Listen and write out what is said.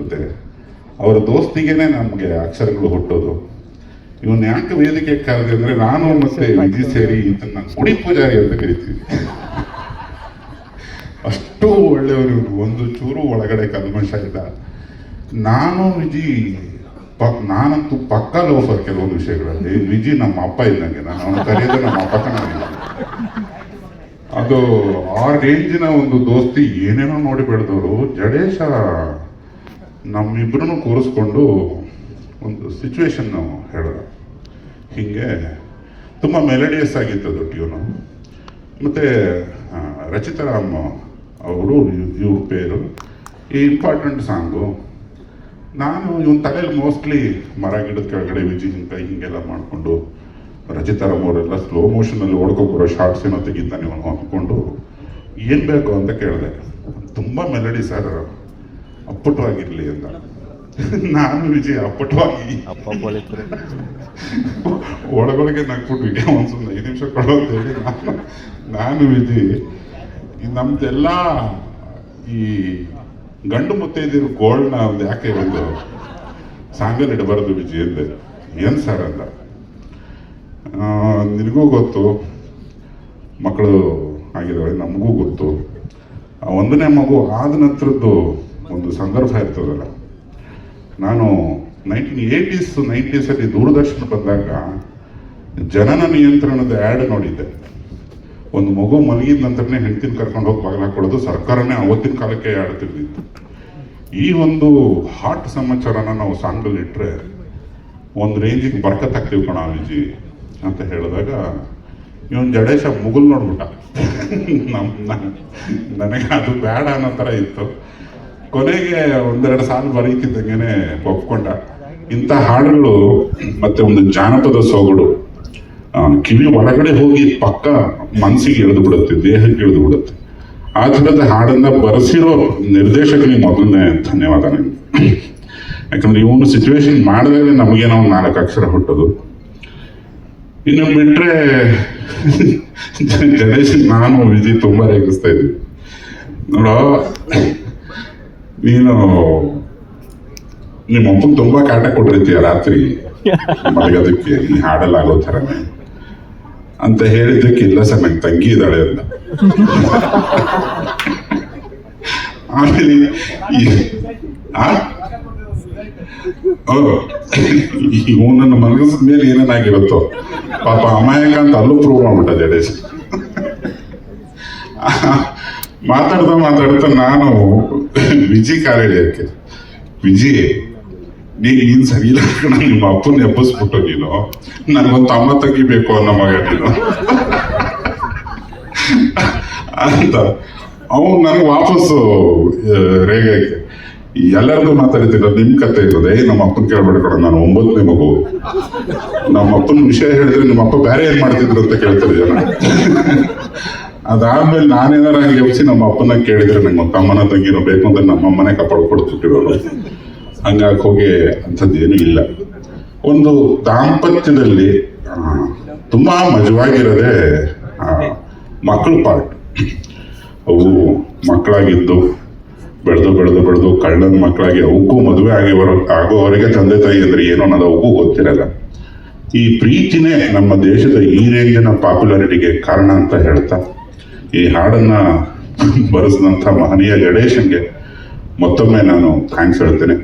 ಹುಟ್ಟುತ್ತೆ, ಅವರ ದೋಸ್ತಿಗೇನೆ ನಮಗೆ ಅಕ್ಷರಗಳು ಹುಟ್ಟೋದು. ಇವನ್ ಯಾಕೆ ವೇದಿಕೆ ಕರೆದೆ ಅಂದ್ರೆ, ನಾನು ಮತ್ತೆ ವಿಜಿ ಸೇರಿ ಇದನ್ನ ಗುಡಿ ಪೂಜಾರಿ ಅಂತ ಕರಿತೀವಿ. ಅಷ್ಟು ಒಳ್ಳೆಯವರು ಇವರು, ಒಂದು ಚೂರು ಒಳಗಡೆ ಕಲ್ಮಶ ಇಲ್ಲ. ನಾನು ವಿಜಿ ನಾನಂತೂ ಪಕ್ಕ ಲೋಫರ್ ಕೆಲವೊಂದು ವಿಷಯಗಳಲ್ಲಿ. ವಿಜಿ ನಮ್ಮ ಅಪ್ಪ ಇದ್ದಂಗೆ, ನಾನು ಅವನು ಕರೆಯೋದು ನಮ್ಮ ಅಪ್ಪ ಕಣ್ಣಿಲ್ಲ. ಅದು ಆ ರೇಂಜಿನ ಒಂದು ದೋಸ್ತಿ. ಏನೇನೋ ನೋಡಿ ಬೆಳೆದವರು. ಜಡೇಶ ನಮ್ಮಿಬ್ರು ಕೂರಿಸ್ಕೊಂಡು ಒಂದು ಸಿಚುವೇಶನ್ ಹೇಳಿದ. ಹೀಗೆ ತುಂಬ ಮೆಲಡಿಯಸ್ ಆಗಿತ್ತದು ಟ್ಯೂನು. ಮತ್ತು ರಚಿತಾರಾಮ್ ಅವರು ಇವ್ರ ಪೇರು, ಈ ಇಂಪಾರ್ಟೆಂಟ್ ಸಾಂಗು. ನಾನು ಇವನ್ ತಲೆಯಲ್ಲಿ ಮೋಸ್ಟ್ಲಿ ಮರ ಗಿಡದ ಕೆಳಗಡೆ ವಿಜಿ ಹಿಂಗೆ ಹಿಂಗೆಲ್ಲ ಮಾಡಿಕೊಂಡು, ರಚಿತಾರಾಮ್ ಅವರೆಲ್ಲ ಸ್ಲೋ ಮೋಷನಲ್ಲಿ ಓಡ್ಕೊಬರೋ ಶಾರ್ಟ್ಸ್ ಏನೋ ತೆಗಿತಾನೆ ಇವನು ಅಂದ್ಕೊಂಡು ಏನು ಬೇಕು ಅಂತ ಕೇಳಿದೆ. ತುಂಬ ಮೆಲಡಿ ಸರ್, ಅಪ್ಪಟವಾಗಿರಲಿ ಅಂತ. ನಾನು ವಿಜಯ್ ಅಪ್ಪಟವಾಗಿ ಒಳಗೊಳಗೆ ನಗ್ಬಿಟ್ಟು ಒಂದ್ಸೊಂದು 5 ನಿಮಿಷ ಕೊಡೋ ಅಂತ ಹೇಳಿ ನಾನು ವಿಜಯ್ ನಮ್ದೆಲ್ಲ ಈ ಗಂಡು ಮುತ್ತೈದಿರು ಗೋಲ್ಡ್ನ ಒಂದು ಯಾಕೆ ಒಂದು ಸಾಂಗಲ್ಲಿ ಇಡಬಾರದು ವಿಜಯ್ ಅಂದೆ. ಏನು ಸರ್ ಅಂದ. ನಿನಗೂ ಗೊತ್ತು ಮಕ್ಕಳು ಆಗಿದ್ದಾವೆ, ನಮಗೂ ಗೊತ್ತು. ಒಂದನೇ ಮಗು ಆದ ನಂತರದ್ದು ಒಂದು ಸಂದರ್ಭ ಇರ್ತದಲ್ಲ. ನಾನು 1980s ದೂರದರ್ಶನ ಬಂದಾಗ ಜನನ ನಿಯಂತ್ರಣದ ಆ್ಯಡ್ ನೋಡಿದ್ದೆ. ಒಂದು ಮಗು ಮಲಗಿದ ನಂತರನೇ ಹೆಂಡತಿನ ಕರ್ಕೊಂಡು ಹೋಗಿ ಬಾಗಿಲು ಹಾಕೊಳ್ಳೋದು. ಸರ್ಕಾರನೇ ಅವತ್ತಿನ ಕಾಲಕ್ಕೆ ಆಡ್ತಿರ್ಲಿತ್ತು. ಈ ಒಂದು ಹಾಟ್ ಸಮಾಚಾರನ ನಾವು ಸಾಂಗಲ್ಲಿ ಇಟ್ಟರೆ ಒಂದು ರೇಂಜಿಗೆ ಬರ್ಕತ್ತಾಗ್ತೀವಿ ಕಣ ವಿಜಿ ಅಂತ ಹೇಳಿದಾಗ, ಇವನ್ ಜಡೇಶ ಮುಗುಲ್ ನೋಡ್ಬಿಟ್ಟ. ನನಗೆ ಅದು ಬೇಡ ಅನ್ನೋ ಥರ ಇತ್ತು. ಕೊನೆಗೆ 1-2 ಸಾಲು ಬರೀತಿದ್ದಂಗೆ ಒಪ್ಕೊಂಡ. ಇಂಥ ಹಾಡುಗಳು ಮತ್ತೆ ಒಂದು ಜಾನಪದ ಸೊಗಡು ಕಿವಿ ಒಳಗಡೆ ಹೋಗಿ ಪಕ್ಕ ಮನಸ್ಸಿಗೆ ಇಳಿದು ಬಿಡುತ್ತೆ, ದೇಹಕ್ಕೆ ಇಳಿದು ಬಿಡುತ್ತೆ. ಆ ಥರದ ಹಾಡನ್ನ ಬರೆಸಿರೋ ನಿರ್ದೇಶಕನಿಗೆ ಮೊದಲನೇ ಧನ್ಯವಾದ ನನಗೆ. ಯಾಕಂದ್ರೆ ಇವನು ಸಿಚುವೇಶನ್ ಮಾಡಿದ್ರೆ ನಮಗೇನೋ 4 ಅಕ್ಷರ ಹುಟ್ಟೋದು. ಇನ್ನು ಬಿಟ್ರೆ ಗಣೇಶ್ ನಾನು ವಿಜಿ ತುಂಬಾ ರೇಗಿಸ್ತಾ ಇದ್ವಿ. ನೋಡೋ, ನೀನು ನಿಮ್ಮ ಅಪ್ಪನ ತುಂಬಾ ಕಾಟ ಕೊಟ್ಟಿರ್ತೀಯ ರಾತ್ರಿ ಮಲಗೋದಕ್ಕೆ ಈ ಹಾಡಲ್ಲ ಆಗೋ ಥರನೇ ಅಂತ ಹೇಳಿದ್ದಕ್ಕೆ, ಇಲ್ಲ ಸರ್ ನಂಗೆ ತಂಗಿ ಇದ್ದಾಳೆ ಅಂತ. ಆಮೇಲೆ ಇವನನ್ನ ಮಲಗಿಸಿದ ಮೇಲೆ ಏನೇನಾಗಿರುತ್ತೋ ಪಾಪ ಅಮಾಯಕ ಅಂತ ಅಲ್ಲೂ ಪ್ರೂವ್ ಮಾಡ್ಬಿಟ್ಟ ಜಡೇಶ್. ಮಾತಾಡ್ತಾ ನಾನು ವಿಜಿ ಕಾಲಿಡಿಯಕ್ಕೆ, ವಿಜಿ ನೀನ್ ಸರಿ ಇಲ್ಲ ಕಣ, ನಿಮ್ಮ ಅಪ್ಪನ ಎಬ್ಬಿಸ್ಬಿಟ್ಟು ನೀನು ನನಗೊಂದು ತಮ್ಮ ತೆಗಿಬೇಕು ಅನ್ನೋ ಮಗ ನೀನು ಅಂತ ಅವನು ನನಗೆ ವಾಪಸ್ಸು ರೇಗಕ್ಕೆ. ಎಲ್ಲರದು ಮಾತಾಡ್ತಿದ್ರು, ನಿಮ್ ಕತೆ ಇರೋದೆ. ನಮ್ಮ ಅಪ್ಪನ ಕೇಳ್ಬೇಡ ಕಣ, ನಾನು 9ನೇ ಮಗು. ನಮ್ಮ ಅಪ್ಪನ ವಿಷಯ ಹೇಳಿದ್ರೆ ನಿಮ್ಮ ಅಪ್ಪ ಬೇರೆ ಏನ್ ಮಾಡ್ತಿದ್ರು ಅಂತ ಕೇಳ್ತಾರೆ ಜನ. ಅದಾದ್ಮೇಲೆ ನಾನೇನಾರ ಹಂಗೆ ಎಬ್ಸಿ ನಮ್ಮ ಅಪ್ಪನ ಕೇಳಿದ್ರೆ ನಂಗೆ ಒಂದು ತಮ್ಮನ ತಂಗಿನೋ ಬೇಕು ಅಂತ ನಮ್ಮಮ್ಮನೆ ಕಾಪಾಡ್ಕೊಡ್ತಿರೋರು. ಹಂಗಾಗಿ ಹೋಗಿ ಅಂಥದ್ದು ಏನೂ ಇಲ್ಲ. ಒಂದು ದಾಂಪತ್ಯದಲ್ಲಿ ತುಂಬಾ ಮಜವಾಗಿರೋದೇ ಮಕ್ಕಳ ಪಾರ್ಟ್. ಅವು ಮಕ್ಕಳಾಗಿದ್ದು ಬೆಳೆದು ಕಳ್ಳನ ಮಕ್ಕಳಾಗಿ ಅವಕ್ಕೂ ಮದುವೆ ಆಗೋವರೆಗೆ ತಂದೆ ತಾಯಿ ಅಂದ್ರೆ ಏನೋ ಅನ್ನೋದು ಅವಕ್ಕೂ ಗೊತ್ತಿರಲ್ಲ. ಈ ಪ್ರೀತಿನೇ ನಮ್ಮ ದೇಶದ ಈ ರೇಂಜಿನ ಪಾಪ್ಯುಲಾರಿಟಿಗೆ ಕಾರಣ ಅಂತ ಹೇಳ್ತಾ, ಈ ಹಾಡನ್ನ ಬರೆಸಿದಂಥ ಮಹನೀಯ ಗಣೇಶನ್ಗೆ ಮತ್ತೊಮ್ಮೆ ನಾನು ಥ್ಯಾಂಕ್ಸ್ ಹೇಳ್ತೇನೆ.